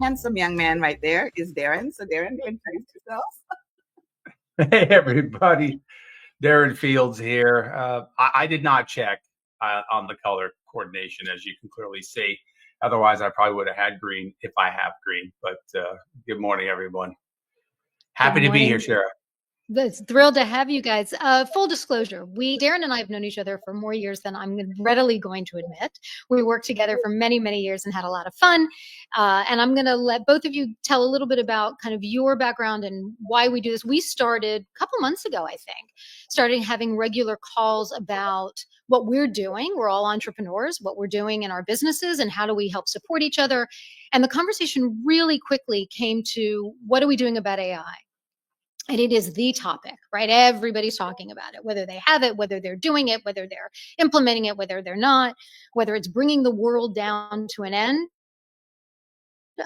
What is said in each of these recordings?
handsome young man right there is Darren. So Darren, introduce yourself. Hey, everybody. Darren Fields here. I did not check on the color coordination, as you can clearly see. Otherwise, I probably would have had green if I have green. But good morning, everyone. Happy to be here, Shara. It's thrilled to have you guys. Full disclosure, Darren and I have known each other for more years than I'm readily going to admit. We worked together for many, many years and had a lot of fun. And I'm going to let both of you tell a little bit about kind of your background and why we do this. We started a couple months ago, I think, started having regular calls about what we're doing. We're all entrepreneurs, what we're doing in our businesses and how do we help support each other. And the conversation really quickly came to what are we doing about AI? And it is the topic, right? Everybody's talking about it, whether they have it, whether they're doing it, whether they're implementing it, whether they're not, whether it's bringing the world down to an end.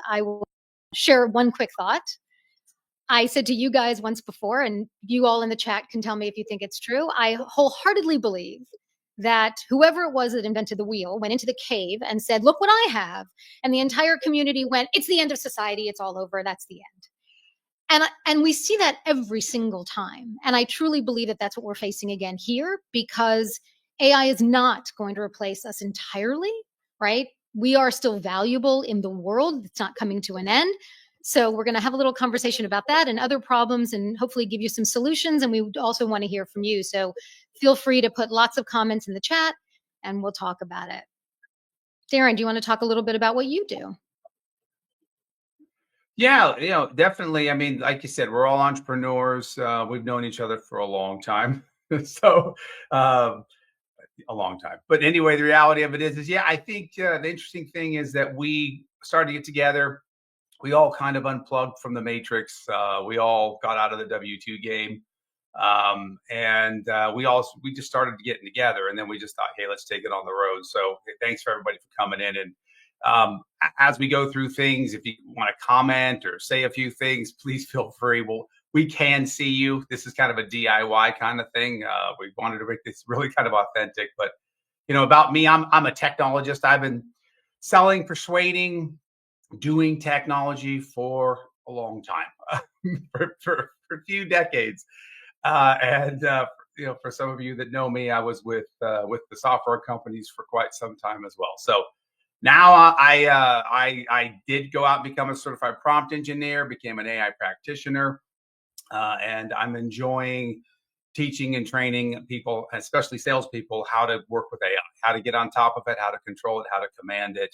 I will share one quick thought. I said to you guys once before, and you all in the chat can tell me if you think it's true. I wholeheartedly believe that whoever it was that invented the wheel went into the cave and said, look what I have. And the entire community went, it's the end of society. It's all over. That's the end. And we see that every single time. And I truly believe that that's what we're facing again here, because AI is not going to replace us entirely, right? We are still valuable in the world. It's not coming to an end. So we're going to have a little conversation about that and other problems and hopefully give you some solutions. And we would also want to hear from you. So feel free to put lots of comments in the chat and we'll talk about it. Darren, do you want to talk a little bit about what you do? Yeah, definitely. I mean, like you said, we're all entrepreneurs. We've known each other for a long time. So a long time. But anyway, the reality of it is yeah, I think the interesting thing is that we started to get together. We all kind of unplugged from the matrix. We all got out of the W-2 game. And we just started getting together, and then we just thought, hey, let's take it on the road. So thanks for everybody for coming in. And as we go through things, if you want to comment or say a few things, please feel free. We can see you. This is kind of a DIY kind of thing. We wanted to make this really kind of authentic. But about me, I'm a technologist. I've been selling, persuading, doing technology for a long time, for a few decades. For some of you that know me, I was with the software companies for quite some time as well. So now I did go out and become a certified prompt engineer, became an AI practitioner, and I'm enjoying teaching and training people, especially salespeople, how to work with AI, how to get on top of it, how to control it, how to command it.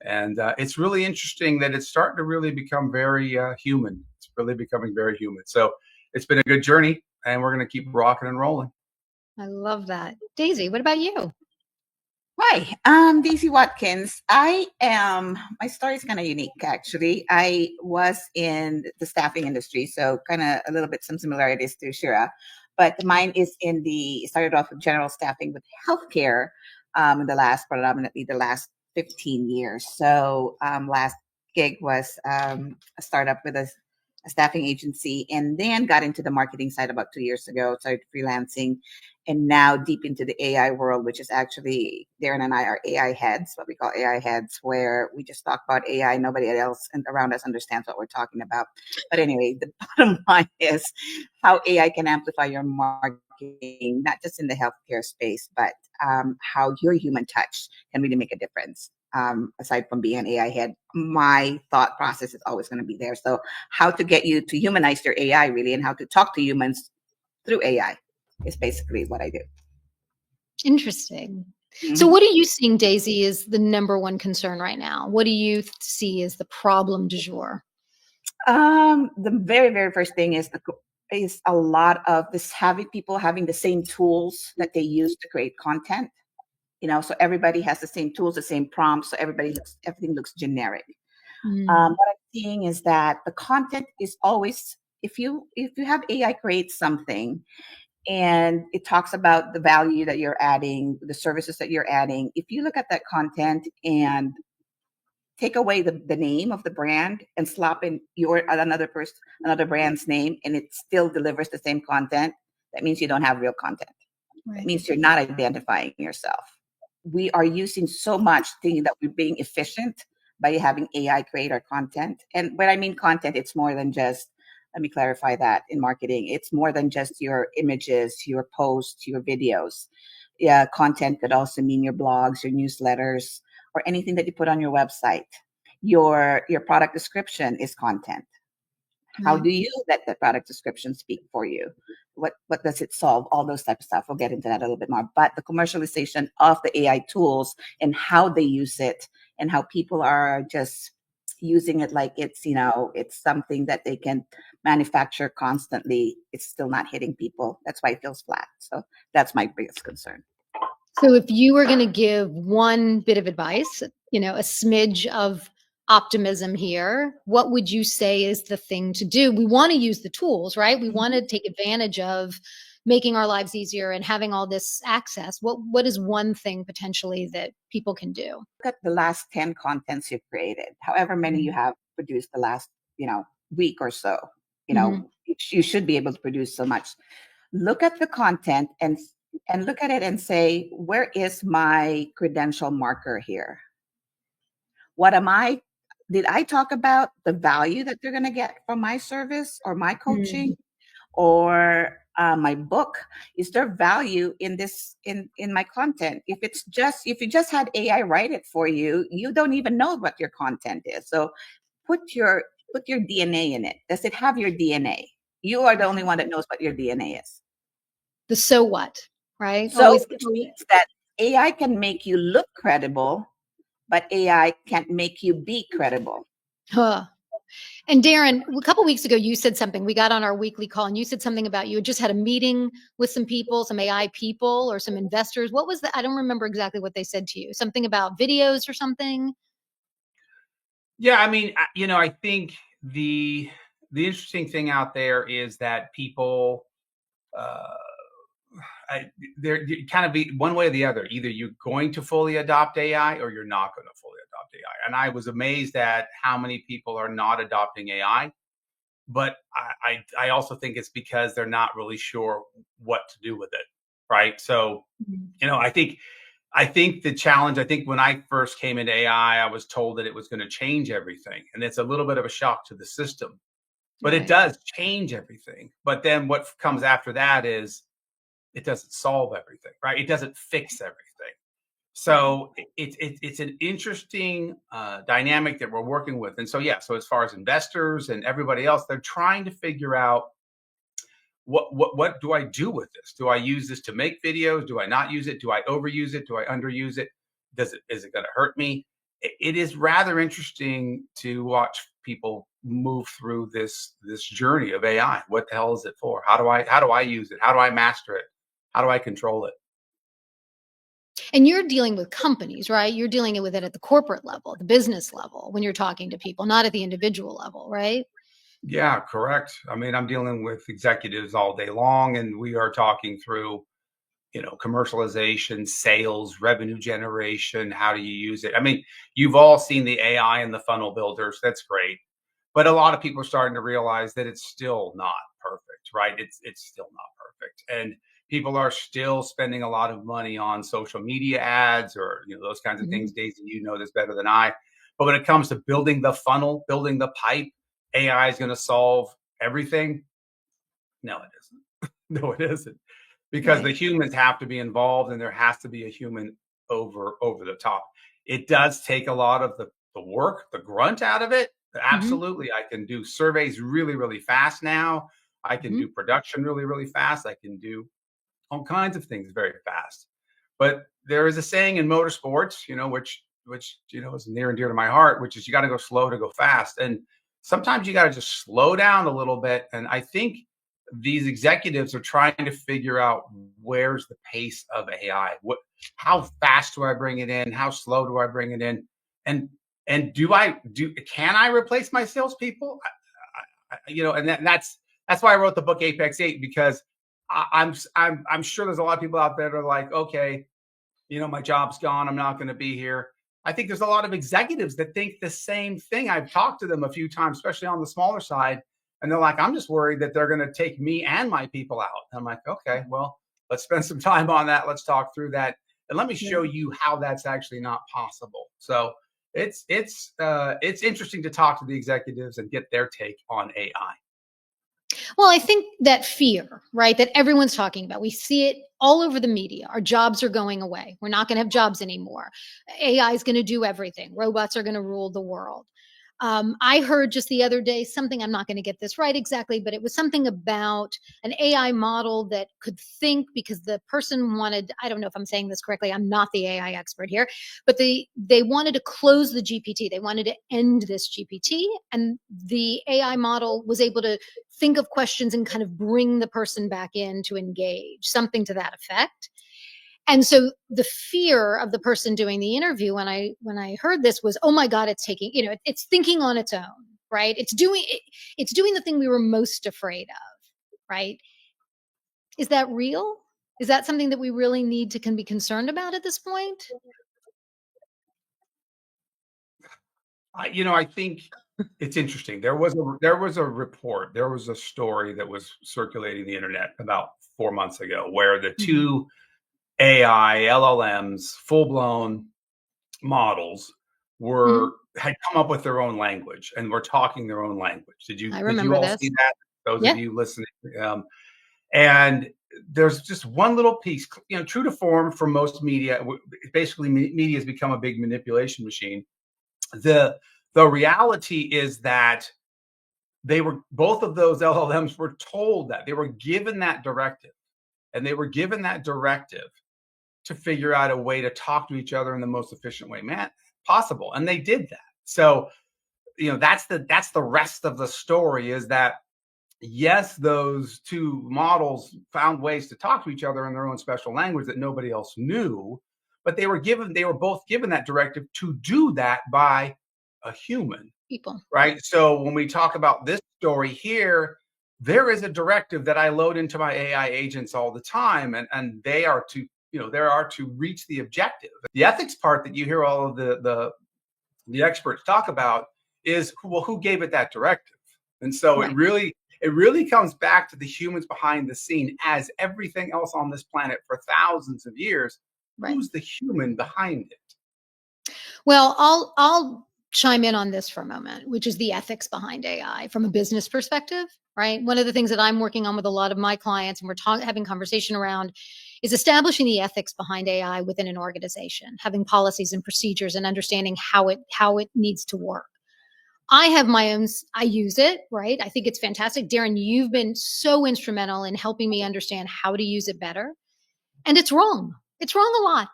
And it's really interesting that it's starting to really become very human. It's really becoming very human. So it's been a good journey, and we're going to keep rocking and rolling. I love that. Daisy, what about you? Hi, I'm Daisy Watkins. My story is kind of unique, actually. I was in the staffing industry, so kind of a little bit some similarities to Shira, but mine is started off with general staffing with healthcare predominantly the last 15 years. So last gig was a startup with a staffing agency, and then got into the marketing side about 2 years ago, started freelancing, and now deep into the AI world, which is actually Darren and I are AI heads, what we call AI heads, where we just talk about AI. Nobody else around us understands what we're talking about. But anyway, the bottom line is how AI can amplify your marketing, not just in the healthcare space, but how your human touch can really make a difference. Aside from being an AI head, my thought process is always going to be there. So how to get you to humanize your AI really, and how to talk to humans through AI is basically what I do. Interesting. Mm-hmm. So what are you seeing, Daisy, is the number one concern right now? What do you see as the problem du jour? The very, very first thing is a lot of this people having the same tools that they use to create content. So everybody has the same tools, the same prompts, so everything looks generic. What I'm seeing is that the content is always, if you have AI create something and it talks about the value that you're adding, the services that you're adding, if you look at that content and take away the name of the brand and slap in another brand's name, and it still delivers the same content, that means you don't have real content. Right. It means you're not identifying yourself. We are using so much thinking that we're being efficient, by having AI create our content. And when I mean content, it's more than just, let me clarify that in marketing, it's more than just your images, your posts, your videos. Yeah, content could also mean your blogs, your newsletters, or anything that you put on your website. Your product description is content. How Right. do you let the product description speak for you? What does it solve? All those type of stuff. We'll get into that a little bit more. But the commercialization of the AI tools and how they use it and how people are just using it like it's, it's something that they can manufacture constantly. It's still not hitting people. That's why it feels flat. So that's my biggest concern. So if you were going to give one bit of advice, a smidge of optimism here, what would you say is the thing to do? We want to use the tools, right? We want to take advantage of making our lives easier and having all this access. What is one thing potentially that people can do? Look at the last 10 contents you've created, however many you have produced the last, week or so. You should be able to produce so much. Look at the content and look at it and say, where is my credential marker here? Did I talk about the value that they're going to get from my service or my coaching or my book? Is there value in this, in my content? If you just had AI write it for you, you don't even know what your content is. So put your DNA in it. Does it have your DNA? You are the only one that knows what your DNA is. The so what, right? So Always which means that AI can make you look credible, but AI can't make you be credible. Huh. And Darren, a couple weeks ago, you said something. We got on our weekly call, and you said something about you had just had a meeting with some people, some AI people, or some investors. What was that? I don't remember exactly what they said to you. Something about videos or something. Yeah, I mean, I think the interesting thing out there is that people, uh, they're kind of be one way or the other. Either you're going to fully adopt AI or you're not going to fully adopt AI. And I was amazed at how many people are not adopting AI. But I also think it's because they're not really sure what to do with it, right? So, I think the challenge. I think when I first came into AI, I was told that it was going to change everything, and it's a little bit of a shock to the system. But it Right. does change everything. But then what comes after that is it doesn't solve everything, right? It doesn't fix everything. So it's an interesting dynamic that we're working with. And so, yeah, so as far as investors and everybody else, they're trying to figure out what do I do with this? Do I use this to make videos? Do I not use it? Do I overuse it? Do I underuse it? Is it going to hurt me? It is rather interesting to watch people move through this journey of AI. What the hell is it for? How do I use it? How do I master it? How do I control it? And you're dealing with companies, right? You're dealing with it at the corporate level, the business level, when you're talking to people, not at the individual level, right? Yeah, correct. I mean, I'm dealing with executives all day long, and we are talking through, commercialization, sales, revenue generation. How do you use it? I mean, you've all seen the AI and the funnel builders. That's great. But a lot of people are starting to realize that it's still not perfect, right? It's still not perfect. And people are still spending a lot of money on social media ads or those kinds of things. Mhm. Daisy, you know this better than I. But when it comes to building the funnel, building the pipe, AI is going to solve everything. No, it isn't. No, it isn't. Because the Right. humans have to be involved and there has to be a human over the top. It does take a lot of the work, the grunt out of it. Mhm. Absolutely. I can do surveys really, really fast now. I can Mhm. do production really, really fast. I can do all kinds of things very fast. But there is a saying in motorsports, which is near and dear to my heart, which is you got to go slow to go fast. And sometimes you got to just slow down a little bit. And I think these executives are trying to figure out where's the pace of AI. How fast do I bring it in? How slow do I bring it in? And and can I replace my salespeople? And that's why I wrote the book Apex 8 because I'm sure there's a lot of people out there that are like, okay, my job's gone. I'm not going to be here. I think there's a lot of executives that think the same thing. I've talked to them a few times, especially on the smaller side, and they're like, I'm just worried that they're going to take me and my people out. And I'm like, okay, well, let's spend some time on that. Let's talk through that. And let me Yeah. show you how that's actually not possible. So it's interesting to talk to the executives and get their take on AI. Well, I think that fear, right, that everyone's talking about, we see it all over the media. Our jobs are going away. We're not going to have jobs anymore. AI is going to do everything. Robots are going to rule the world. I heard just the other day something, I'm not going to get this right exactly, but it was something about an AI model that could think, because the person wanted, I don't know if I'm saying this correctly, I'm not the AI expert here, but they wanted to close the GPT. They wanted to end this GPT. And the AI model was able to think of questions and kind of bring the person back in to engage, something to that effect. And so the fear of the person doing the interview when I heard this was, oh my God, it's taking, it's thinking on its own, right? It's doing the thing we were most afraid of, right? Is that real? Is that something that we really need to be concerned about at this point? I think it's interesting. There was a report, there was a story that was circulating the internet about 4 months ago, where the two AI LLMs, full blown models, had come up with their own language and were talking their own language. Did you all this. see that? Those Yeah. of you listening, and there's just one little piece, true to form for most media. Basically, media has become a big manipulation machine. The reality is that both of those LLMs were told that they were given that directive, and they were given that directive to figure out a way to talk to each other in the most efficient way possible, and they did that. So, that's the rest of the story, is that yes, those two models found ways to talk to each other in their own special language that nobody else knew, but they were both given that directive to do that by a human. People. Right? So when we talk about this story here, there is a directive that I load into my AI agents all the time, and they are to reach the objective. The ethics part that you hear all of the experts talk about is, well, who gave it that directive? And so Right. it really comes back to the humans behind the scene, as everything else on this planet for thousands of years. Right. Who's the human behind it? Well, I'll chime in on this for a moment, which is the ethics behind AI from a business perspective, right? One of the things that I'm working on with a lot of my clients, and we're having conversation around, is establishing the ethics behind AI within an organization, having policies and procedures, and understanding how it needs to work. I have my own, I use it, right? I think it's fantastic. Darren, you've been so instrumental in helping me understand how to use it better. And it's wrong. It's wrong a lot.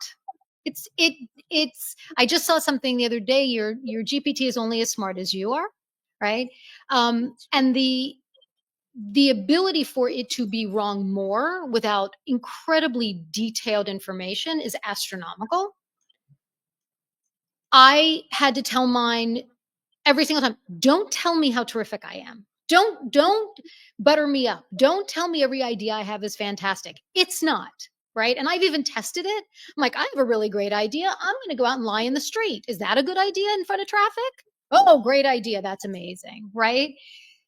I just saw something the other day. Your GPT is only as smart as you are, right? And the ability for it to be wrong more without incredibly detailed information is astronomical. I had to tell mine every single time, don't tell me how terrific I am. Don't butter me up. Don't tell me every idea I have is fantastic. It's not. Right. And I've even tested it. I'm like, I have a really great idea. I'm going to go out and lie in the street. Is that a good idea in front of traffic? Oh, great idea. That's amazing. Right.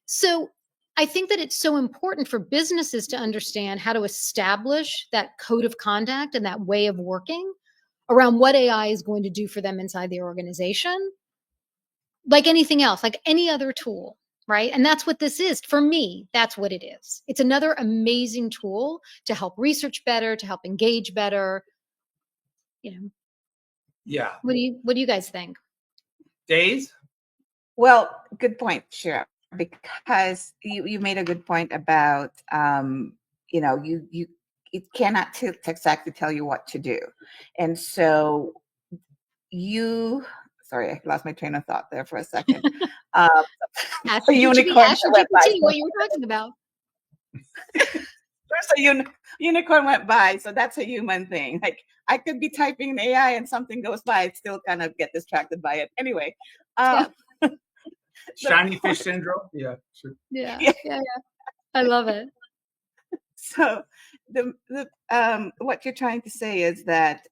So I think that it's so important for businesses to understand how to establish that code of conduct and that way of working around what AI is going to do for them inside the organization. Like anything else, like any other tool. Right. And that's what this is. For me, that's what it is. It's another amazing tool to help research better, to help engage better. Yeah. What do you guys think? Days? Well, good point, Shira, because you made a good point about, you it cannot exactly tell you what to do. And so sorry, I lost my train of thought there for a second. Ask a unicorn GPT what you were talking about. First, a unicorn went by, so that's a human thing. Like, I could be typing in AI and something goes by, I'd still kind of get distracted by it. Anyway, shiny fish syndrome. Yeah, sure. Yeah. I love it. So what you're trying to say is that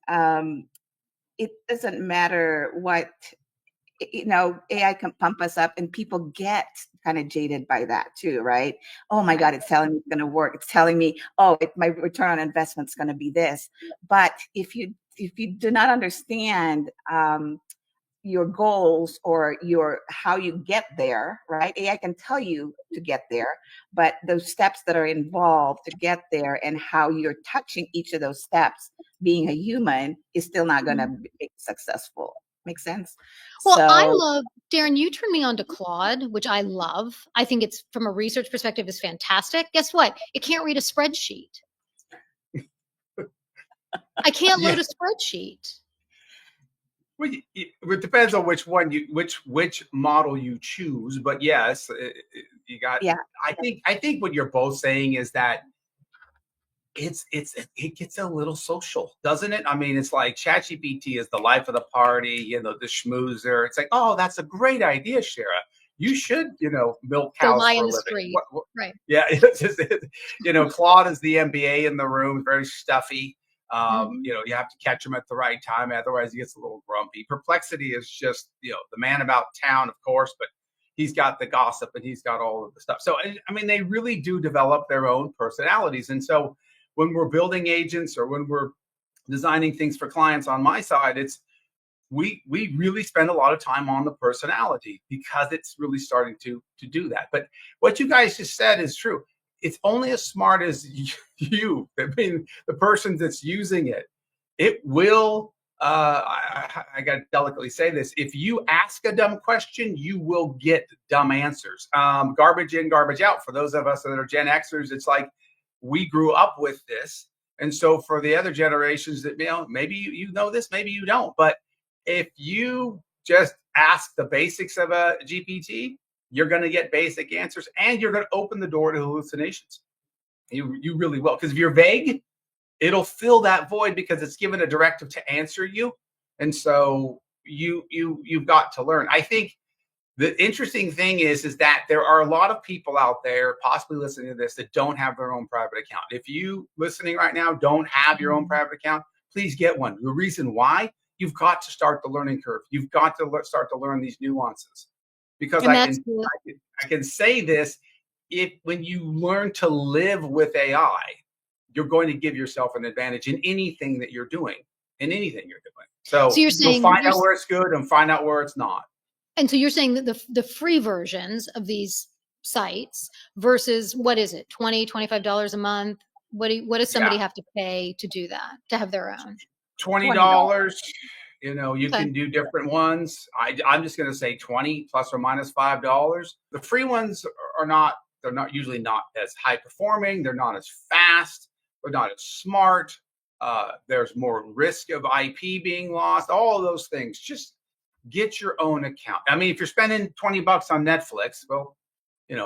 it doesn't matter what, AI can pump us up, and people get kind of jaded by that too, right? Oh my God, it's telling me it's going to work. It's telling me, oh, my return on investment is going to be this. But if you do not understand your goals or your how you get there, right? AI can tell you to get there, but those steps that are involved to get there and how you're touching each of those steps, being a human, is still not going to be successful. Make sense? Well, I So love, Darren, you turned me on to Claude, which I love. I think it's, from a research perspective, is fantastic. Guess what? It can't read a spreadsheet. I can't Yeah. load a spreadsheet. Well, it depends on which one which model you choose, but yes, you got. yeah, I think what you're both saying is that it gets a little social, doesn't it? I mean, it's like ChatGPT is the life of the party, the schmoozer. It's like, oh, that's a great idea, Shara. You should, milk Go cows lie for in a the living. street. Right. Yeah, it's just, Claude is the MBA in the room, very stuffy. You have to catch him at the right time, otherwise he gets a little grumpy. Perplexity is just, the man about town, of course, but he's got the gossip and he's got all of the stuff. So, I mean, they really do develop their own personalities. And so when we're building agents or when we're designing things for clients on my side, it's we really spend a lot of time on the personality because it's really starting to do that. But what you guys just said is true. It's only as smart as you. I mean, the person that's using it. It will. I got to delicately say this: if you ask a dumb question, you will get dumb answers. Garbage in, garbage out. For those of us that are Gen Xers, it's like we grew up with this, and so for the other generations that maybe you know this, maybe you don't, but if you just ask the basics of a GPT, you're going to get basic answers and you're going to open the door to hallucinations. You really will. Because if you're vague, it'll fill that void because it's given a directive to answer you. And so you've got to learn. I think the interesting thing is that there are a lot of people out there possibly listening to this that don't have their own private account. If you listening right now don't have your own private account, please get one. The reason why, you've got to start the learning curve. You've got to start to learn these nuances, because And I that's can say this: if when you learn to live with AI, you're going to give yourself an advantage in anything that you're doing. So you're you'll saying find out where it's good and find out where it's not. And so you're saying that the free versions of these sites versus, what is it, $20-$25 a month? What does somebody have to pay to do that, to have their own? $20. You Okay. can do different ones. I'm just going to say 20 plus or minus $5. The free ones they're not usually not as high performing. They're not as fast. They're not as smart. There's more risk of IP being lost. All of those things. Just get your own account. I mean, if you're spending $20 on Netflix, well,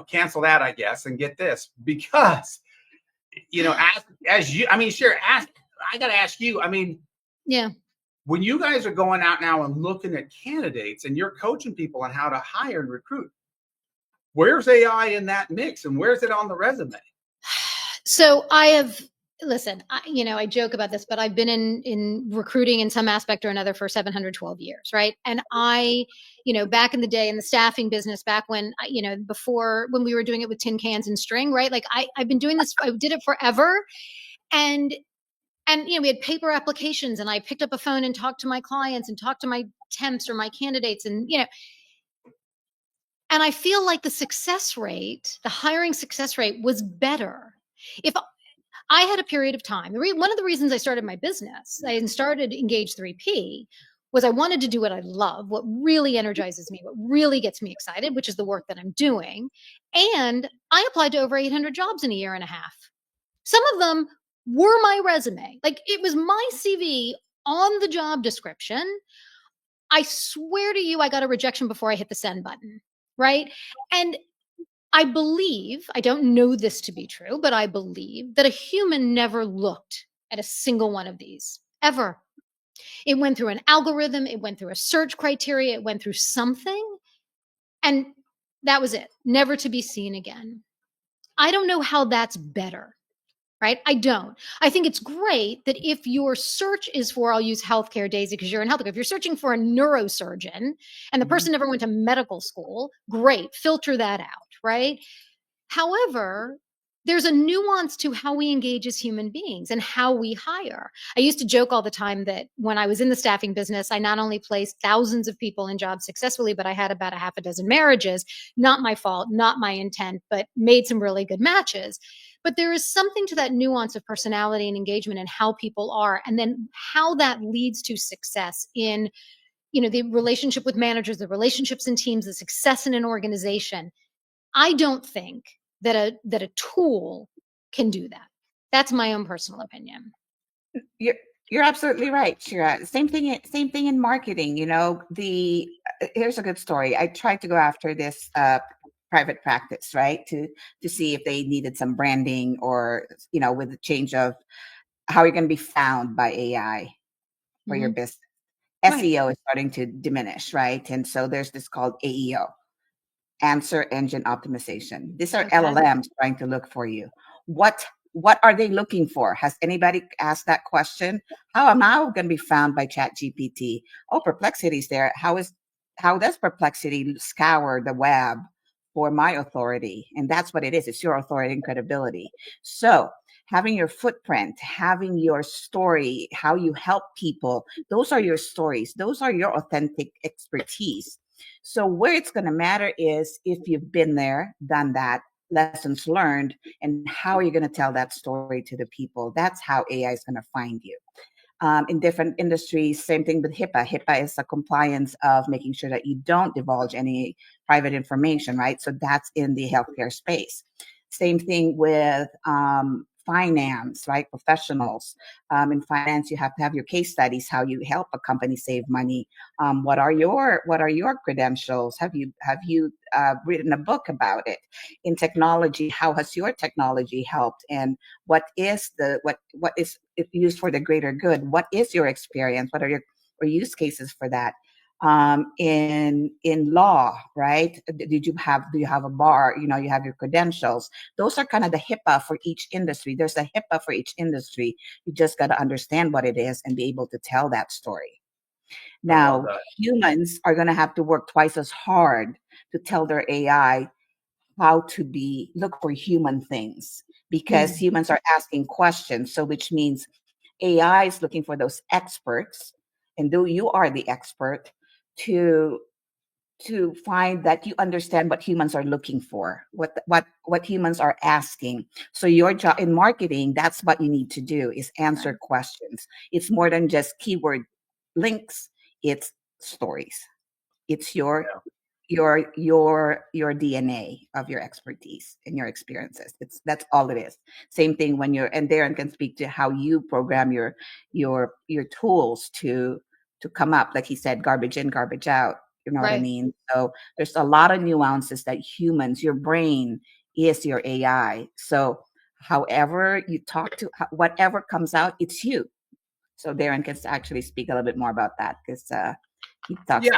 cancel that, I guess, and get this, because, I got to ask you, I mean, yeah, when you guys are going out now and looking at candidates and you're coaching people on how to hire and recruit, where's AI in that mix and where's it on the resume? So I joke about this, but I've been in recruiting in some aspect or another for 712 years, right? And back in the day in the staffing business, back when, before, when we were doing it with tin cans and string, right? Like I've been doing this, I did it forever. And we had paper applications, and I picked up a phone and talked to my clients and talked to my temps or my candidates. And, and I feel like the hiring success rate was better. If I had a period of time, one of the reasons I started my business, I started Engage 3P, was I wanted to do what I love, what really energizes me, what really gets me excited, which is the work that I'm doing. And I applied to over 800 jobs in a year and a half. Some of them were my resume. Like, it was my CV on the job description. I swear to you, I got a rejection before I hit the send button, right? And I believe, I don't know this to be true, but I believe that a human never looked at a single one of these, ever. It went through an algorithm, it went through a search criteria, it went through something, and that was it, never to be seen again. I don't know how that's better, right? I don't. I think it's great that if your search is for, I'll use healthcare, Daisy, because you're in healthcare. If you're searching for a neurosurgeon and the person never went to medical school, great, filter that out, right? However, there's a nuance to how we engage as human beings and how we hire. I used to joke all the time that when I was in the staffing business, I not only placed thousands of people in jobs successfully, but I had about a half a dozen marriages. Not my fault, not my intent, but made some really good matches. But there is something to that nuance of personality and engagement and how people are, and then how that leads to success in, the relationship with managers, the relationships in teams, the success in an organization. I don't think that a tool can do that. That's my own personal opinion. You're absolutely right, Shira. Same thing in marketing. Here's a good story. I tried to go after this private practice, right, to see if they needed some branding, or with the change of how you're going to be found by AI for your business. Right. SEO is starting to diminish, right? And so there's this called AEO, answer engine optimization. These are LLMs trying to look for you. What are they looking for? Has anybody asked that question? How am I going to be found by ChatGPT? Oh, Perplexity's there. How does Perplexity scour the web for my authority? And that's what it is. It's your authority and credibility. So having your footprint, having your story, how you help people, those are your stories. Those are your authentic expertise. So where it's going to matter is if you've been there, done that, lessons learned, and how you're going to tell that story to the people. That's how AI is going to find you. In different industries, same thing with HIPAA. HIPAA is a compliance of making sure that you don't divulge any private information, right? So that's in the healthcare space. Same thing with finance, right? Professionals. In finance, you have to have your case studies, how you help a company save money. What are your credentials? Have you written a book about it? In technology, how has your technology helped? And what is it used for the greater good? What is your experience? What are your use cases for that? In law, right? Do you have a bar? You have your credentials. Those are kind of the HIPAA for each industry. There's a HIPAA for each industry. You just got to understand what it is and be able to tell that story. Now, humans are going to have to work twice as hard to tell their AI how to look for human things, because humans are asking questions. So which means AI is looking for those experts, and though you are the expert, to find that you understand what humans are looking for, what humans are asking. So your job in marketing, that's what you need to do, is answer questions. It's more than just keyword links, it's stories. It's your DNA of your expertise and your experiences. That's all it is. Same thing when and Darren can speak to how you program your tools to come up, like he said, garbage in, garbage out. You know what I mean? So there's a lot of nuances that your brain is your AI. So however you talk to, whatever comes out, it's you. So Darren can actually speak a little bit more about that, because he talks. Yeah,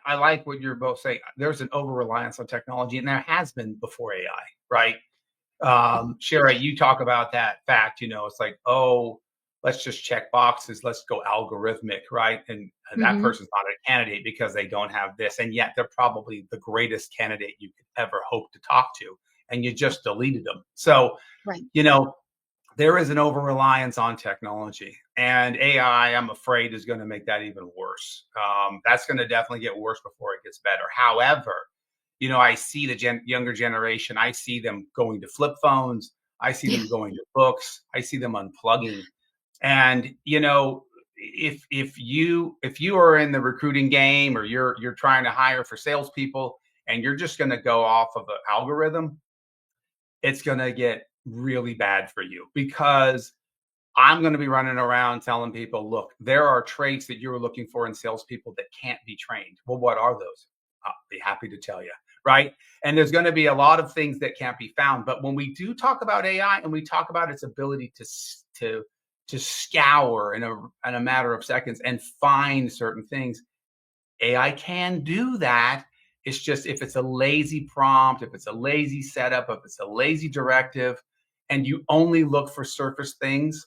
I like what you're both saying. There's an over reliance on technology, and there has been before AI, right? Shira, you talk about that fact. It's like, oh, let's just check boxes. Let's go algorithmic, right? And that person's not a candidate because they don't have this, and yet they're probably the greatest candidate you could ever hope to talk to, and you just deleted them. So, there is an over reliance on technology, and AI, I'm afraid, is going to make that even worse. That's going to definitely get worse before it gets better. However, I see the younger generation. I see them going to flip phones. I see them going to books. I see them unplugging. And if you are in the recruiting game, or you're trying to hire for salespeople, and you're just going to go off of an algorithm, it's going to get really bad for you, because I'm going to be running around telling people, look, there are traits that you're looking for in salespeople that can't be trained. Well, what are those? I'll be happy to tell you, right? And there's going to be a lot of things that can't be found. But when we do talk about AI, and we talk about its ability to scour in a matter of seconds and find certain things, AI can do that. It's just, if it's a lazy prompt, if it's a lazy setup, if it's a lazy directive, and you only look for surface things,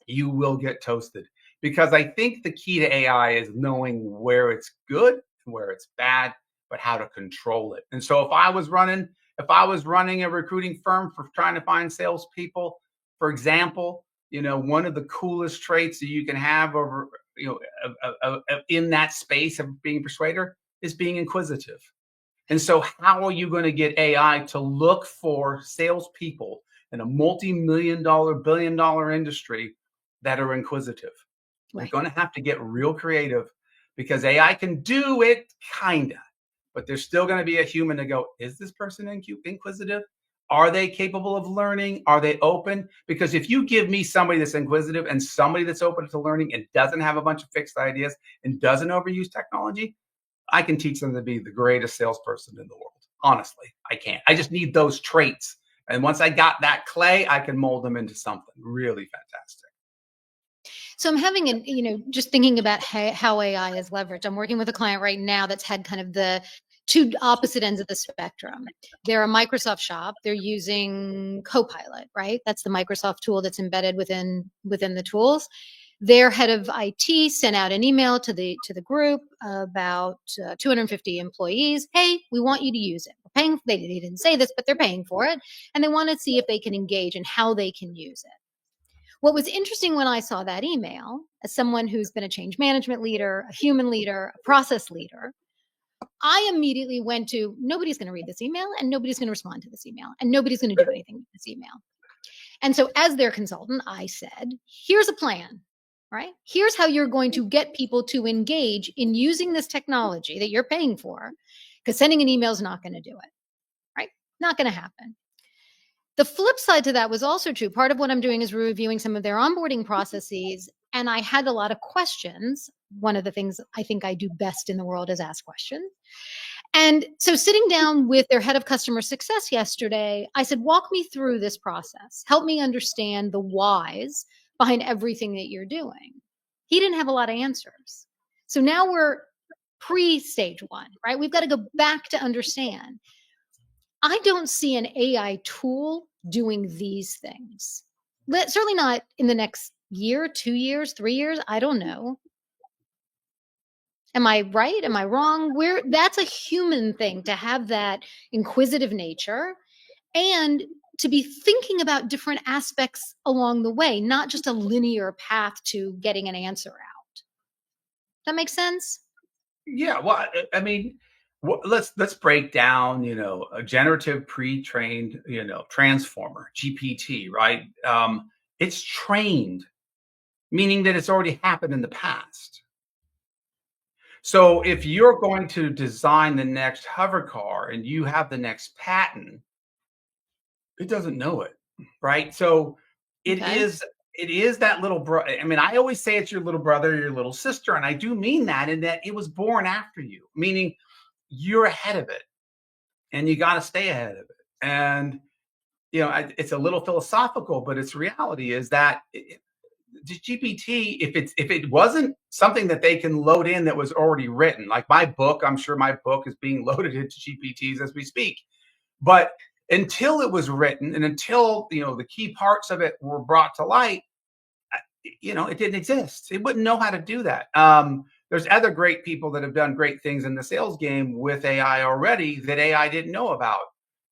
you will get toasted. Because I think the key to AI is knowing where it's good and where it's bad, but how to control it. And so if I was running if I was running a recruiting firm for trying to find salespeople, for example, one of the coolest traits that you can have over, in that space of being a persuader is being inquisitive. And so, how are you going to get AI to look for salespeople in a multi-million-dollar, billion-dollar industry that are inquisitive? You're going to have to get real creative because AI can do it, kinda, but there's still going to be a human to go, is this person inquisitive? Are they capable of learning? Are they open? Because if you give me somebody that's inquisitive and somebody that's open to learning and doesn't have a bunch of fixed ideas and doesn't overuse technology, I can teach them to be the greatest salesperson in the world. Honestly, I can. I just need those traits. And once I got that clay, I can mold them into something really fantastic. So I'm having just thinking about how AI is leveraged. I'm working with a client right now that's had kind of the two opposite ends of the spectrum. They're a Microsoft shop. They're using Copilot, right? That's the Microsoft tool that's embedded within the tools. Their head of IT sent out an email to the group about 250 employees. Hey, we want you to use it. We're paying. They didn't say this, but they're paying for it, and they want to see if they can engage and how they can use it. What was interesting when I saw that email, as someone who's been a change management leader, a human leader, a process leader, I immediately went to, nobody's going to read this email and nobody's going to respond to this email and nobody's going to do anything with this email. And so as their consultant, I said, here's a plan, right? Here's how you're going to get people to engage in using this technology that you're paying for, because sending an email is not going to do it, right? Not going to happen. The flip side to that was also true. Part of what I'm doing is reviewing some of their onboarding processes, and I had a lot of questions. One of the things I think I do best in the world is ask questions. And so sitting down with their head of customer success yesterday, I said, walk me through this process. Help me understand the whys behind everything that you're doing. He didn't have a lot of answers. So now we're pre-stage one, right? We've got to go back to understand. I don't see an AI tool doing these things. But certainly not in the next year, 2 years, 3 years. I don't know. Am I right? Am I wrong? That's a human thing to have that inquisitive nature and to be thinking about different aspects along the way, not just a linear path to getting an answer out. That makes sense? Yeah, well, I mean, let's break down, a generative pre-trained, transformer, GPT, right? It's trained, meaning that it's already happened in the past. So if you're going to design the next hover car and you have the next patent, it doesn't know it, right? So it Okay. is that little brother. I mean, I always say it's your little brother, your little sister, and I do mean that in that it was born after you, meaning you're ahead of it and you got to stay ahead of it. And it's a little philosophical, but its reality is that GPT, if it wasn't something that they can load in that was already written, like my book, I'm sure my book is being loaded into GPTs as we speak. But until it was written and until the key parts of it were brought to light, it didn't exist. It wouldn't know how to do that. There's other great people that have done great things in the sales game with AI already that AI didn't know about.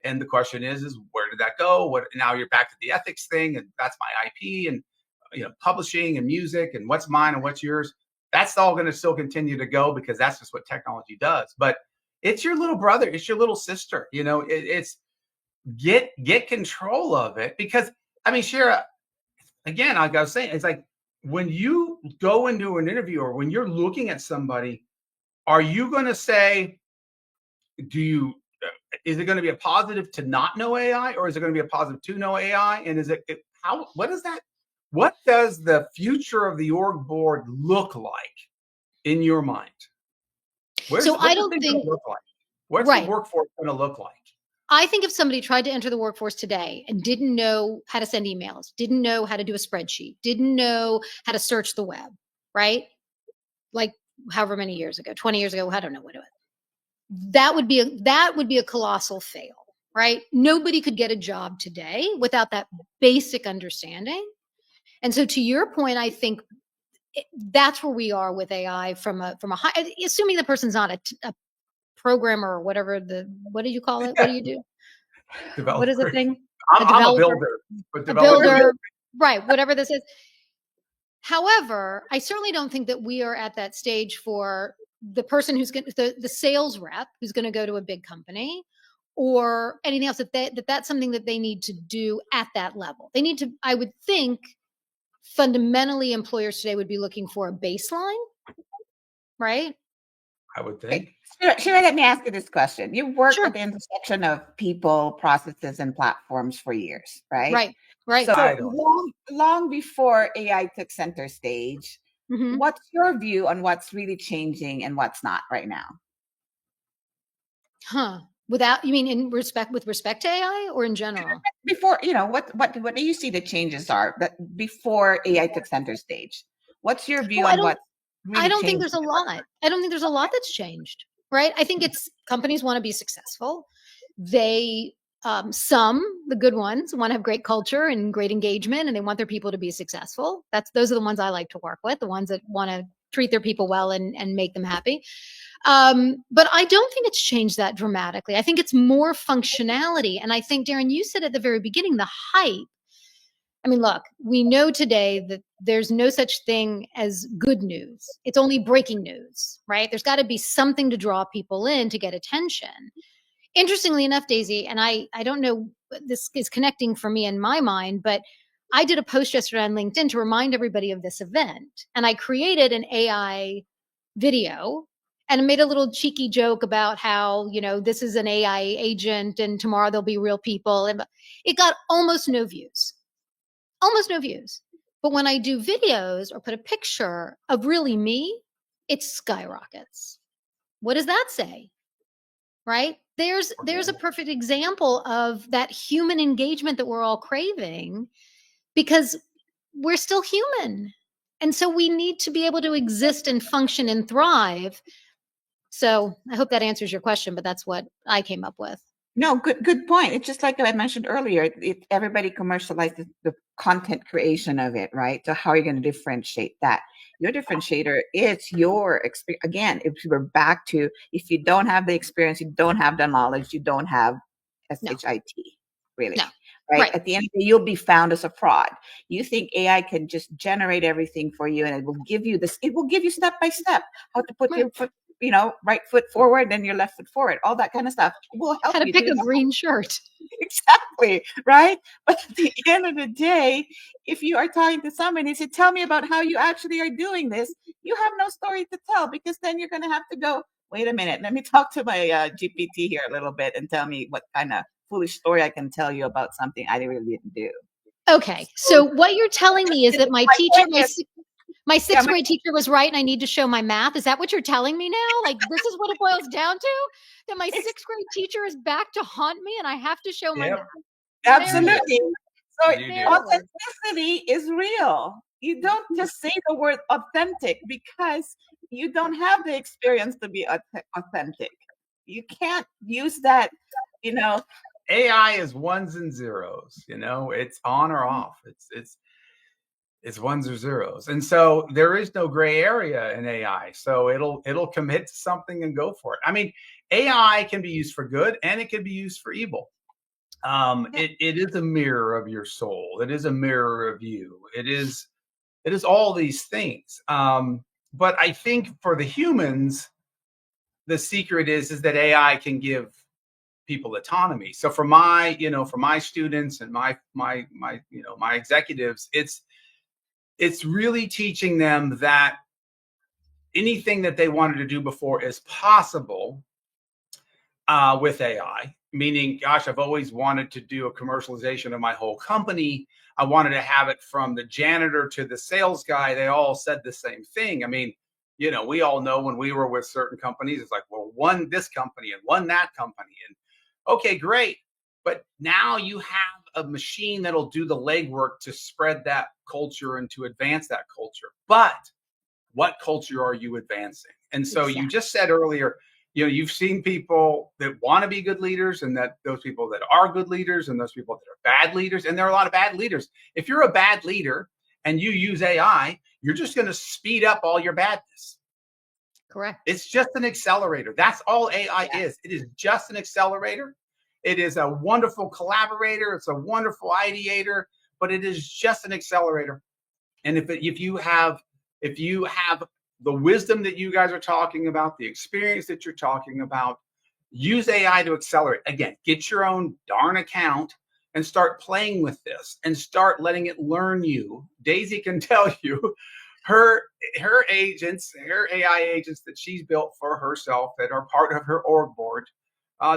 And the question is where did that go? What now you're back to the ethics thing, and that's my IP and publishing and music and what's mine and what's yours. That's all going to still continue to go because that's just what technology does. But it's your little brother, it's your little sister. It's get control of it because I mean, Shira, again, like I was saying, it's like when you go into an interview or when you're looking at somebody, are you going to say, is it going to be a positive to not know AI or is it going to be a positive to know AI? And what does the future of the org board look like in your mind? What's the workforce going to look like? I think if somebody tried to enter the workforce today and didn't know how to send emails, didn't know how to do a spreadsheet, didn't know how to search the web, right? Like however many years ago, 20 years ago, I don't know what it was. That would be a colossal fail, right? Nobody could get a job today without that basic understanding. And so to your point, I think that's where we are with AI from a high, assuming the person's not a programmer or whatever what do you call it? What do you do? Developer. What is the thing? I'm a builder, but A developer. builder, right? Whatever this is. However, I certainly don't think that we are at that stage for the person who's going the sales rep who's going to go to a big company or anything else that's something that they need to do at that level. They need to, I would think, fundamentally employers today would be looking for a baseline, right? I would think. Shira, let me ask you this question. You worked Sure. at the intersection of people, processes, and platforms for years, right? Right. So long before AI took center stage, Mhm. what's your view on what's really changing and what's not right now? Without, you mean with respect to AI or in general? Before, what do you see the changes are that before AI took center stage? What's your view on what's really I don't think changing? there's a lot. I don't think there's a lot that's changed, right? I think it's companies want to be successful. They, the good ones, want to have great culture and great engagement, and they want their people to be successful. Those are the ones I like to work with, the ones that want to treat their people well and make them happy. But I don't think it's changed that dramatically. I think it's more functionality. And I think, Darren, you said at the very beginning, the hype. I mean, look, we know today that there's no such thing as good news. It's only breaking news, right? There's got to be something to draw people in to get attention. Interestingly enough, Daisy, and I don't know, this is connecting for me in my mind, but I did a post yesterday on LinkedIn to remind everybody of this event. And I created an AI video and made a little cheeky joke about how, this is an AI agent and tomorrow there'll be real people. And it got almost no views. But when I do videos or put a picture of really me, it skyrockets. What does that say? Right? There's a perfect example of that human engagement that we're all craving because we're still human. And so we need to be able to exist and function and thrive. So I hope that answers your question, but that's what I came up with. No, good point. It's just like I mentioned earlier, everybody commercializes the content creation of it, right? So how are you going to differentiate that? Your differentiator is your experience. Again, if we're back to, if you don't have the experience, you don't have the knowledge, you don't have SHIT, really. No. Right? Right. At the end of the day, you'll be found as a fraud. You think AI can just generate everything for you and it will give you step by step how to put your foot, right foot forward, then your left foot forward, all that kind of stuff will help How to you pick a green shirt. Exactly, right? But at the end of the day, if you are talking to somebody and say, tell me about how you actually are doing this, you have no story to tell because then you're going to have to go, wait a minute, let me talk to my GPT here a little bit and tell me what kind of foolish story I can tell you about something I really didn't do. Okay, so what you're telling me is that my teacher, my sixth grade teacher was right and I need to show my math. Is that what you're telling me now? Like, this is what it boils down to? That my sixth grade teacher is back to haunt me and I have to show my math. Absolutely. So authenticity is real. You don't just say the word authentic because you don't have the experience to be authentic. You can't use that, AI is ones and zeros, it's on or off. It's ones or zeros. And so there is no gray area in AI. So it'll commit to something and go for it. I mean, AI can be used for good and it can be used for evil. It is a mirror of your soul. It is a mirror of you. It is all these things. But I think for the humans, the secret is that AI can give people autonomy. So for my students and my executives, it's really teaching them that anything that they wanted to do before is possible with AI. Meaning, gosh, I've always wanted to do a commercialization of my whole company. I wanted to have it from the janitor to the sales guy. They all said the same thing. I mean, we all know when we were with certain companies, it's like, well, one this company and one that company. And okay, great. But now you have a machine that'll do the legwork to spread that culture and to advance that culture. But what culture are you advancing? And so you just said earlier, you've seen people that want to be good leaders and that those people that are good leaders and those people that are bad leaders. And there are a lot of bad leaders. If you're a bad leader and you use AI, you're just going to speed up all your badness. Correct. It's just an accelerator. That's all AI is. It is just an accelerator. It is a wonderful collaborator. It's a wonderful ideator, but it is just an accelerator. And if you have the wisdom that you guys are talking about, the experience that you're talking about, use AI to accelerate. Again, get your own darn account and start playing with this and start letting it learn you. Daisy can tell you her agents, her AI agents that she's built for herself that are part of her org board,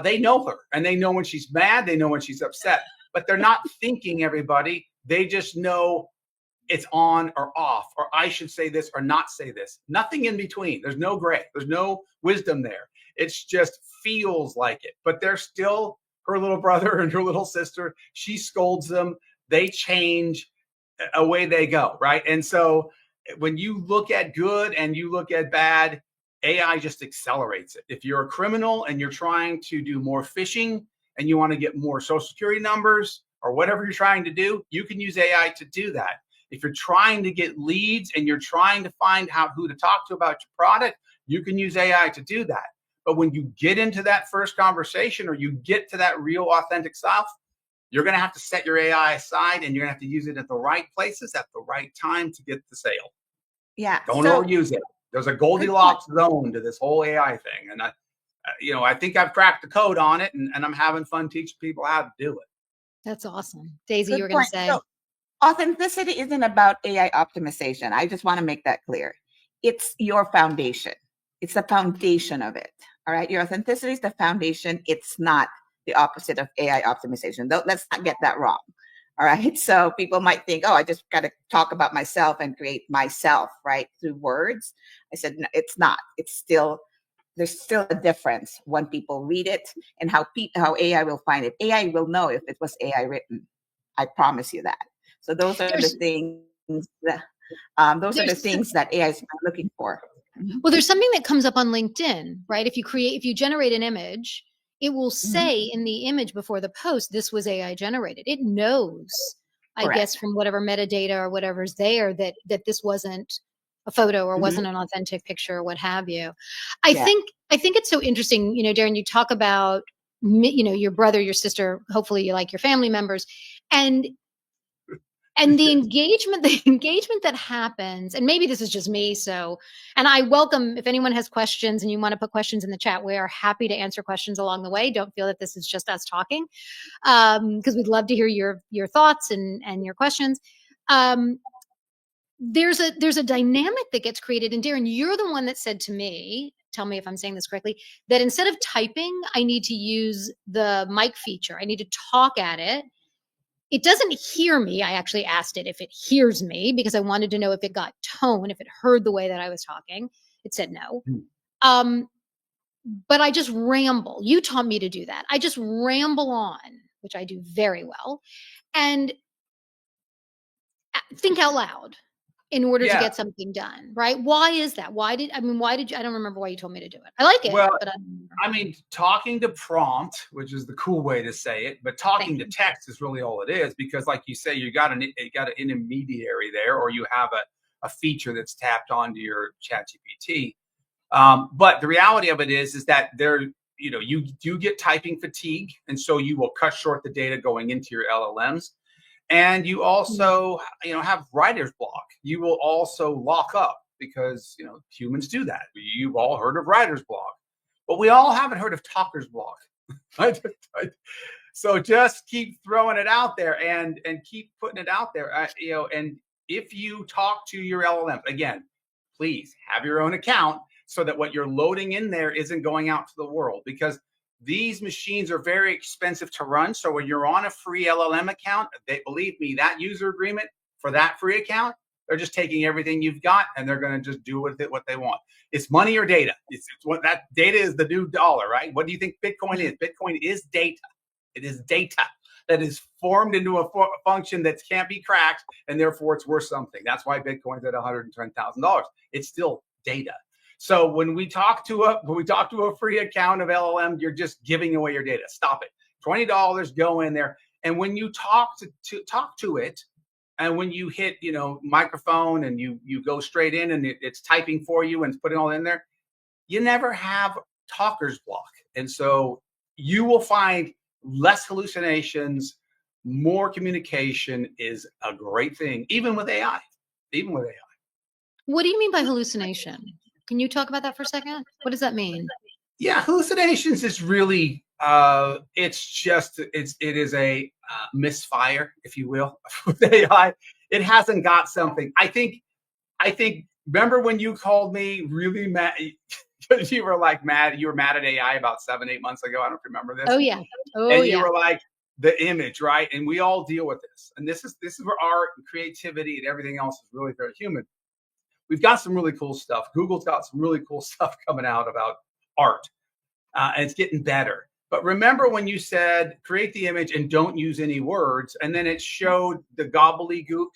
they know her and they know when she's mad, they know when she's upset, but they're not thinking, everybody. They just know it's on or off, or I should say this or not say this. Nothing in between. There's no gray. There's no wisdom there. It's just feels like it. But they're still her little brother and her little sister. She scolds them. They change. Away they go, right? And so when you look at good and you look at bad, AI just accelerates it. If you're a criminal and you're trying to do more phishing and you want to get more social security numbers or whatever you're trying to do, you can use AI to do that. If you're trying to get leads and you're trying to find who to talk to about your product, you can use AI to do that. But when you get into that first conversation or you get to that real authentic self, you're going to have to set your AI aside and you're going to have to use it at the right places at the right time to get the sale. Yeah. Don't overuse it. There's a Goldilocks zone to this whole AI thing. And I think I've cracked the code on it and I'm having fun teaching people how to do it. That's awesome. Daisy, you were going to say. So, authenticity isn't about AI optimization. I just want to make that clear. It's your foundation. It's the foundation of it. All right. Your authenticity is the foundation. It's not the opposite of AI optimization. Let's not get that wrong. All right. So people might think, oh, I just got to talk about myself and create myself, right, through words. I said, no, it's not. There's still a difference when people read it and how AI will find it. AI will know if it was AI written. I promise you that. So those are the things that AI is looking for. Mm-hmm. Well, there's something that comes up on LinkedIn, right? If you generate an image, it will say in the image before the post, this was AI generated. It knows, I guess, from whatever metadata or whatever's there that this wasn't a photo or wasn't an authentic picture or what have you. I think it's so interesting, Darren, you talk about, your brother, your sister, hopefully you like your family members, and the engagement that happens, and maybe this is just me. So, and I welcome if anyone has questions and you want to put questions in the chat, we are happy to answer questions along the way. Don't feel that this is just us talking, because we'd love to hear your thoughts and your questions. There's a dynamic that gets created. And Darren, you're the one that said to me, tell me if I'm saying this correctly, that instead of typing, I need to use the mic feature. I need to talk at it. It doesn't hear me. I actually asked it if it hears me because I wanted to know if it got tone, if it heard the way that I was talking. It said no. But I just ramble. You taught me to do that. I just ramble on, which I do very well, and think out loud in order to get something done, right? Why is that? Why did you, I don't remember why you told me to do it. I like it, but I mean, talking to prompt, which is the cool way to say it, but talking to text is really all it is, because like you say, you got an intermediary there, or you have a feature that's tapped onto your ChatGPT. But the reality of it is that you do get typing fatigue. And so you will cut short the data going into your LLMs. And you also, have writer's block. You will also lock up because, humans do that. You've all heard of writer's block, but we all haven't heard of talker's block. So just keep throwing it out there and keep putting it out there. And if you talk to your LLM, again, please have your own account so that what you're loading in there isn't going out to the world, because these machines are very expensive to run. So when you're on a free LLM account, believe me, that user agreement for that free account, they're just taking everything you've got and they're going to just do with it what they want. It's money or data. It's what that data is, the new dollar, right? What do you think Bitcoin is? Bitcoin is data. It is data that is formed into a function that can't be cracked, and therefore it's worth something. That's why Bitcoin's at $110,000. It's still data. So when we talk to a free account of LLM, you're just giving away your data. Stop it. $20, go in there. And when you talk to it, and when you hit, microphone and you go straight in and it's typing for you and it's putting all in there, you never have talker's block. And so you will find less hallucinations, more communication is a great thing, even with AI. Even with AI. What do you mean by hallucination? Can you talk about that for a second? What does that mean? Yeah, hallucinations is really it is a misfire, if you will, with AI. It hasn't got something. I think remember when you called me really mad you were like mad, you were mad at AI about 7-8 months ago. I don't remember this. Oh yeah. Oh And you yeah. were like, the image, right? And we all deal with this. And this is where art and creativity and everything else is really very human. We've got some really cool stuff. Google's got some really cool stuff coming out about art, and it's getting better. But remember when you said create the image and don't use any words, and then it showed the gobbledygook,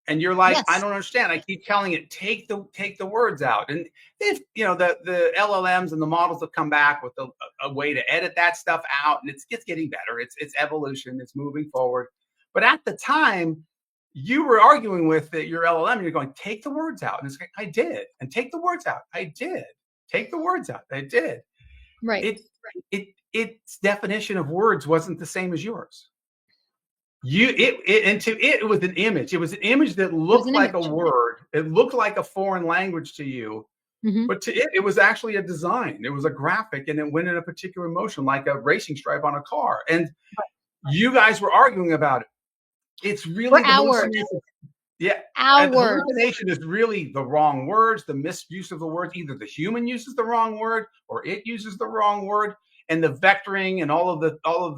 and you're like, I Yes. don't understand. I keep telling it take the words out, and if the LLMs and the models have come back with a way to edit that stuff out, and it's getting better. It's evolution. It's moving forward. But at the time, you were arguing with your LLM, and you're going, take the words out, and it's like, I did, and take the words out, I did, take the words out, I did. Right. Its definition of words wasn't the same as yours. It was an image. It was an image that looked like a word. It looked like a foreign language to you, but to it was actually a design. It was a graphic, and it went in a particular motion, like a racing stripe on a car. And you guys were arguing about it. It's really the hallucination. Yeah, and the hallucination is really the wrong words, the misuse of the words. Either the human uses the wrong word, or it uses the wrong word, and the vectoring and all of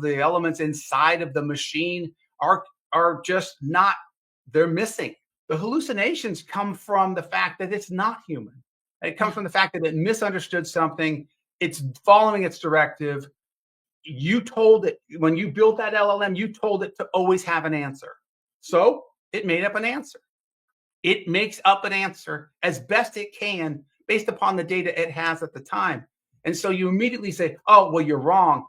the elements inside of the machine are just not. They're missing. The hallucinations come from the fact that it's not human. It comes from the fact that it misunderstood something. It's following its directive. You told it when you built that LLM, you told it to always have an answer. So it made up an answer. It makes up an answer as best it can based upon the data it has at the time. And so you immediately say, oh, well, you're wrong.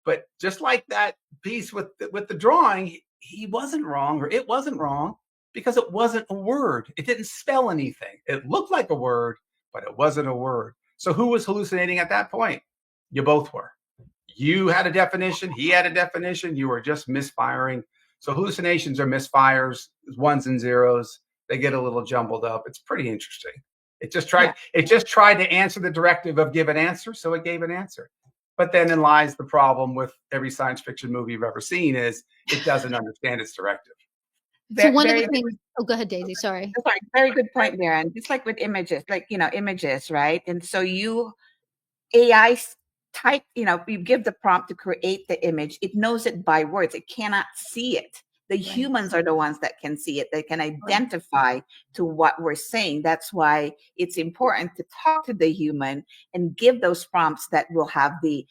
But just like that piece with the drawing, he wasn't wrong, or it wasn't wrong, because it wasn't a word. It didn't spell anything. It looked like a word, but it wasn't a word. So who was hallucinating at that point? You both were. You had a definition. He had a definition. You were just misfiring. So hallucinations are misfires, ones and zeros. They get a little jumbled up. It's pretty interesting. It just tried to answer the directive of give an answer, so it gave an answer. But then in lies the problem with every science fiction movie you've ever seen is it doesn't understand its directive. So one of the things, go ahead, Daisy, sorry. Very good point, Darren. Just like with images, images, right? And so AI type, you give the prompt to create the image. It knows it by words. It cannot see it. The humans are the ones that can see it. They can identify to what we're saying. That's why it's important to talk to the human and give those prompts that will have the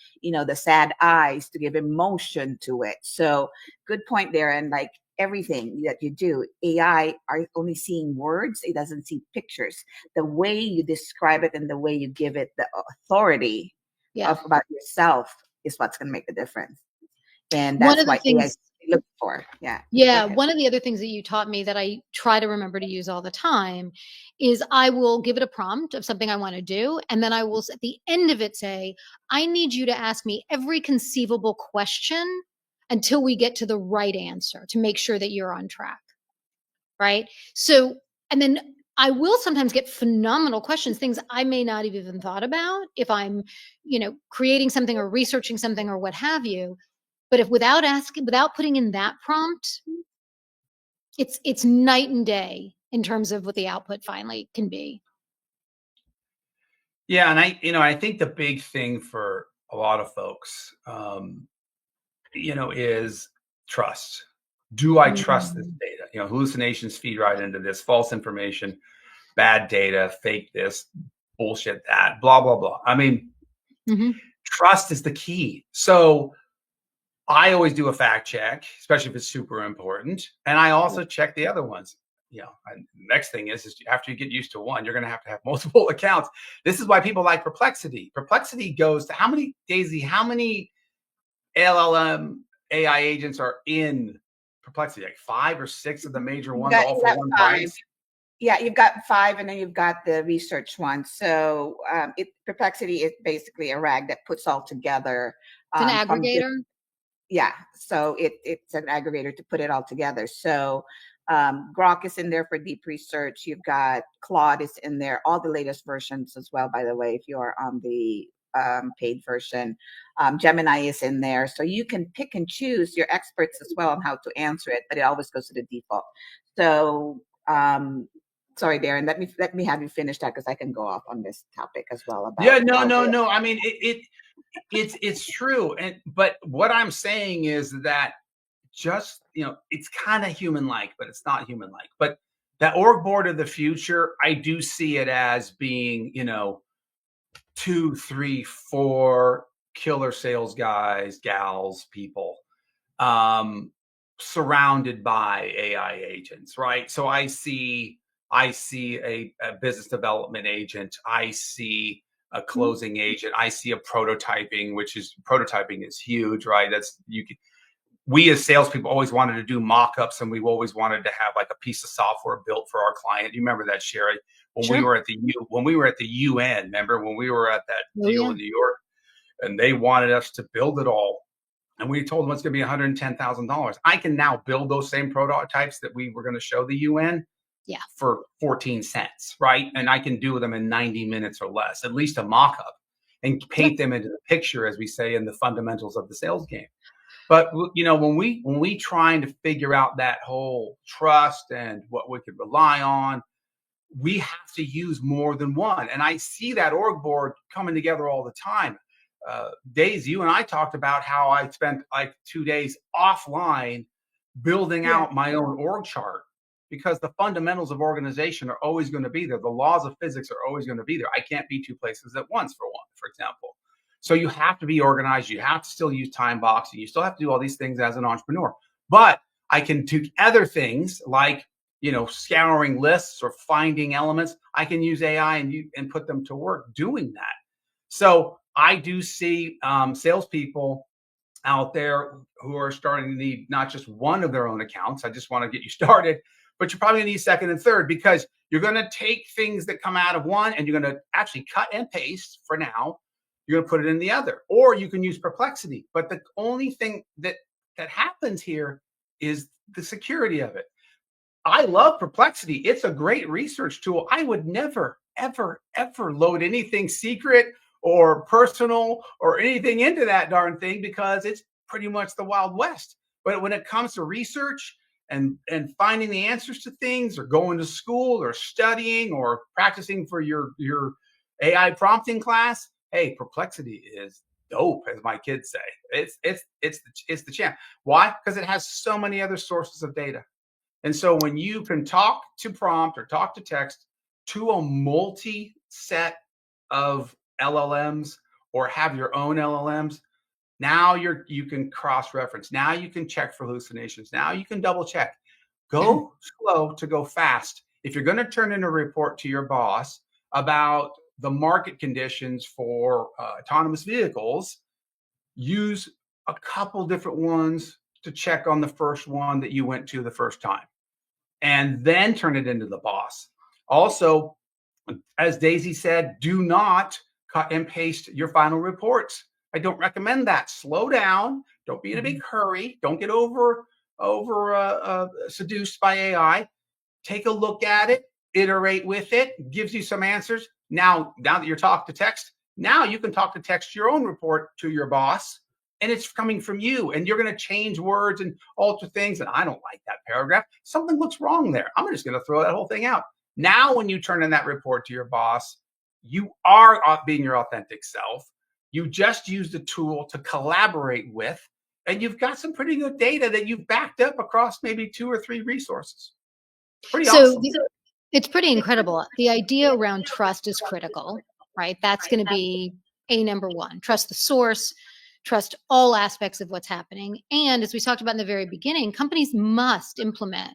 sad eyes to give emotion to it. So good point there. And like everything that you do, AI are only seeing words. It doesn't see pictures. The way you describe it and the way you give it the authority about yourself is what's going to make the difference. And that's what AI look for. Yeah. One of the other things that you taught me that I try to remember to use all the time is I will give it a prompt of something I want to do. And then I will, at the end of it, say, I need you to ask me every conceivable question until we get to the right answer to make sure that you're on track. Right. So, and then I will sometimes get phenomenal questions, things I may not have even thought about if I'm, creating something or researching something or what have you. But if without putting in that prompt, it's night and day in terms of what the output finally can be. Yeah, and I think the big thing for a lot of folks, is trust. Do I trust this data? Hallucinations feed right into this, false information, bad data, fake this, bullshit that, blah blah blah. I mean, trust is the key. So I always do a fact check, especially if it's super important. And I also check the other ones. Next thing is after you get used to one, you're going to have multiple accounts. This is why people like Perplexity. Perplexity goes to how many LLM AI agents are in Perplexity? Like 5 or 6 of the major ones, all for one price. Yeah, you've got 5, and then you've got the research one. So Perplexity is basically a rag that puts all together It's an from aggregator. yeah, so it's an aggregator to put it all together. So Grok is in there for deep research. You've got Claude is in there, all the latest versions as well, by the way, if you are on the paid version. Gemini is in there, so you can pick and choose your experts as well on how to answer it, but it always goes to the default. So sorry, Darren, let me have you finish that, because I can go off on this topic as well about Yeah, no. I mean, it's true. But what I'm saying is that just, it's kind of human like, but it's not human like. But that org board of the future, I do see it as being, 2, 3, 4 killer sales guys, gals, people, um, surrounded by AI agents, right? So I see a business development agent. I see a closing agent. I see a prototyping is huge, right? We as salespeople always wanted to do mock-ups, and we've always wanted to have like a piece of software built for our client. You remember that, Sherry? When we Sure. were at the UN, remember when we were at that Oh, deal yeah. in New York, and they wanted us to build it all, and we told them it's going to be $110,000. I can now build those same prototypes that we were going to show the UN Yeah. for 14 cents, right? And I can do them in 90 minutes or less, at least a mock-up, and paint them into the picture, as we say in the fundamentals of the sales game. But when we trying to figure out that whole trust and what we could rely on, we have to use more than one. And I see that org board coming together all the time. Days, you and I talked about how I spent like 2 days offline building out my own org chart, because the fundamentals of organization are always going to be there. The laws of physics are always going to be there. I can't be two places at once, for example. So you have to be organized. You have to still use time boxing. You still have to do all these things as an entrepreneur. But I can do other things like, scouring lists or finding elements. I can use AI and put them to work doing that. So I do see salespeople out there who are starting to need not just one of their own accounts. I just want to get you started, but you're probably going to need second and third, because you're going to take things that come out of one and you're going to actually cut and paste for now. You're going to put it in the other, or you can use Perplexity. But the only thing that happens here is the security of it. I love Perplexity. It's a great research tool. I would never, ever, ever load anything secret or personal or anything into that darn thing, because it's pretty much the Wild West. But when it comes to research and finding the answers to things, or going to school, or studying, or practicing for your AI prompting class, hey, Perplexity is dope, as my kids say. It's the champ. Why? Because it has so many other sources of data. And so when you can talk to prompt or talk to text to a multi-set of LLMs, or have your own LLMs, now you can cross-reference. Now you can check for hallucinations. Now you can double check. Go slow to go fast. If you're going to turn in a report to your boss about the market conditions for autonomous vehicles, use a couple different ones to check on the first one that you went to the first time, and then turn it into the boss. Also, as Daisy said, do not cut and paste your final reports. I don't recommend that. Slow down. Don't be in a big hurry. Don't get over seduced by AI. Take a look at it, iterate with it, gives you some answers. Now that you're talking to text, now you can talk to text your own report to your boss, and it's coming from you, and you're going to change words and alter things. And I don't like that paragraph. Something looks wrong there. I'm just going to throw that whole thing out. Now, when you turn in that report to your boss, you are being your authentic self. You just used a tool to collaborate with, and you've got some pretty good data that you've backed up across maybe 2 or 3 resources. Pretty awesome. It's pretty incredible. The idea around trust is critical, right? That's going to be number one. Trust the source, trust all aspects of what's happening. And as we talked about in the very beginning, companies must implement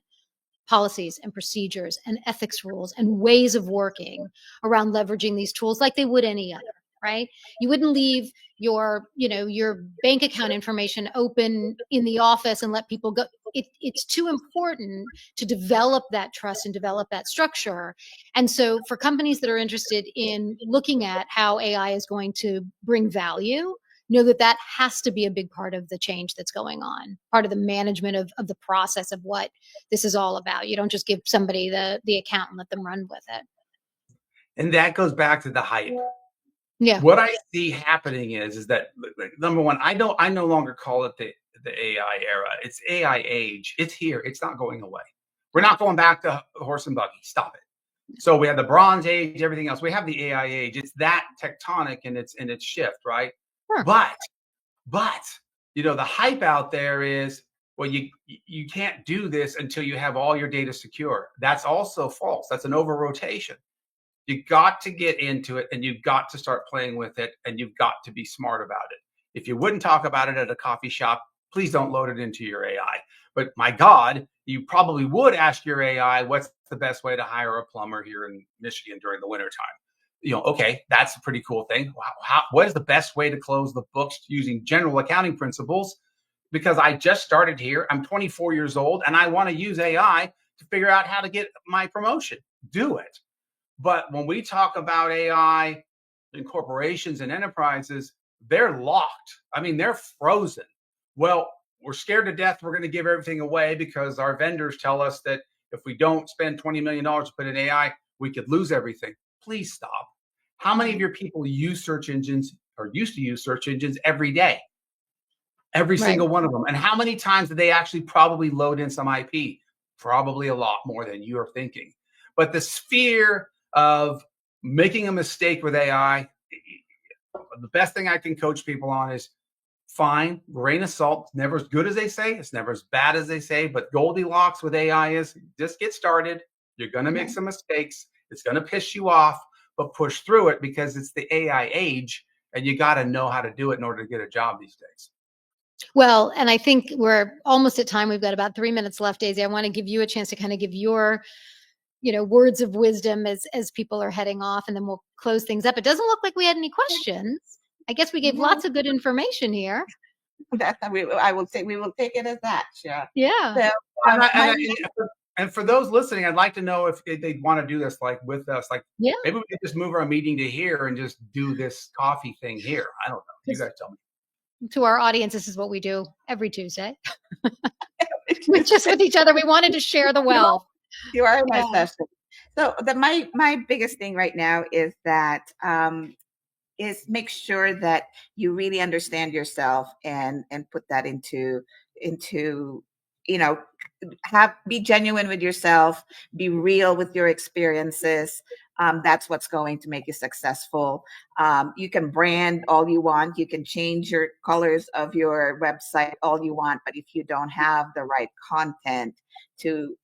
policies and procedures and ethics rules and ways of working around leveraging these tools like they would any other, right? You wouldn't leave your bank account information open in the office and let people go. It's too important to develop that trust and develop that structure. And so for companies that are interested in looking at how AI is going to bring value know that that has to be a big part of the change that's going on, part of the management of the process of what this is all about. You don't just give somebody the account and let them run with it. And that goes back to the hype. Yeah. What I see happening is that, number one, I no longer call it the AI era. It's AI age. It's here. It's not going away. We're not going back to horse and buggy. Stop it. So we have the Bronze Age, everything else. We have the AI age. It's that tectonic in its shift, right? Sure. But the hype out there is, well, you can't do this until you have all your data secure. That's also false. That's an over rotation. You got to get into it, and you've got to start playing with it, and you've got to be smart about it. If you wouldn't talk about it at a coffee shop, please don't load it into your AI. But my God, you probably would ask your AI, what's the best way to hire a plumber here in Michigan during the wintertime? Okay, that's a pretty cool thing. What is the best way to close the books using general accounting principles? Because I just started here. I'm 24 years old, and I want to use AI to figure out how to get my promotion. Do it. But when we talk about AI in corporations and enterprises, they're locked. I mean, they're frozen. Well, we're scared to death. We're going to give everything away because our vendors tell us that if we don't spend $20 million to put in AI, we could lose everything. Please stop. How many of your people use search engines or used to use search engines every day? Every single one of them. And how many times do they actually probably load in some IP? Probably a lot more than you are thinking. But the sphere of making a mistake with AI, the best thing I can coach people on is fine, grain of salt. It's never as good as they say. It's never as bad as they say. But Goldilocks with AI is just get started. You're going to make some mistakes. It's going to piss you off, but push through it because it's the AI age, and you got to know how to do it in order to get a job these days. Well, and I think we're almost at time. We've got about 3 minutes left, Daisy. I want to give you a chance to kind of give your words of wisdom as people are heading off, and then we'll close things up. It doesn't look like we had any questions. I guess we gave lots of good information here. I will say we will take it as that. Sure. Yeah. So, and for those listening, I'd like to know if they'd want to do this like with us. Like, maybe we could just move our meeting to here and just do this coffee thing here. I don't know. You guys tell me. To our audience, this is what we do every Tuesday. Just with each other. We wanted to share the wealth. You are my session. So my biggest thing right now is that is make sure that you really understand yourself and put that into be genuine with yourself, be real with your experiences. That's what's going to make you successful. You can brand all you want. You can change your colors of your website all you want, but if you don't have the right content to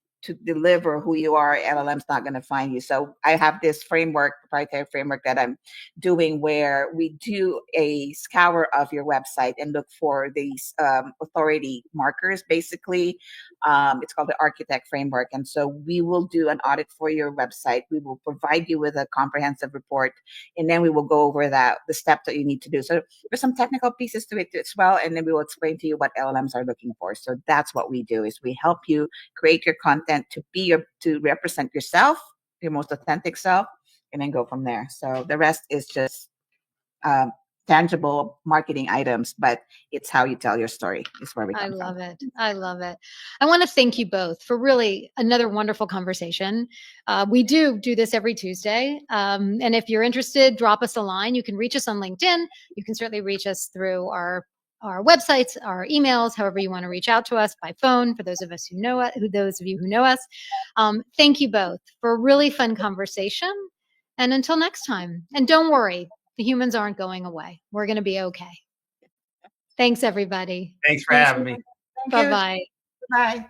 deliver who you are, LLM's not going to find you. So I have this proprietary framework that I'm doing where we do a scour of your website and look for these authority markers, basically. It's called the architect framework. And so we will do an audit for your website. We will provide you with a comprehensive report, and then we will go over the steps that you need to do. So there's some technical pieces to it as well. And then we will explain to you what LLMs are looking for. So that's what we do, is we help you create your content to represent yourself, your most authentic self, and then go from there. So the rest is just tangible marketing items, but it's how you tell your story is where we come from. I love it. I want to thank you both for really another wonderful conversation. We do this every Tuesday. And if you're interested, drop us a line. You can reach us on LinkedIn. You can certainly reach us through our websites, our emails, however you want to reach out to us, by phone, for those of us those of you who know us. Thank you both for a really fun conversation. And until next time, and don't worry, the humans aren't going away. We're going to be okay. Thanks, everybody. Thanks for having me. Thank you. Bye-bye. Bye.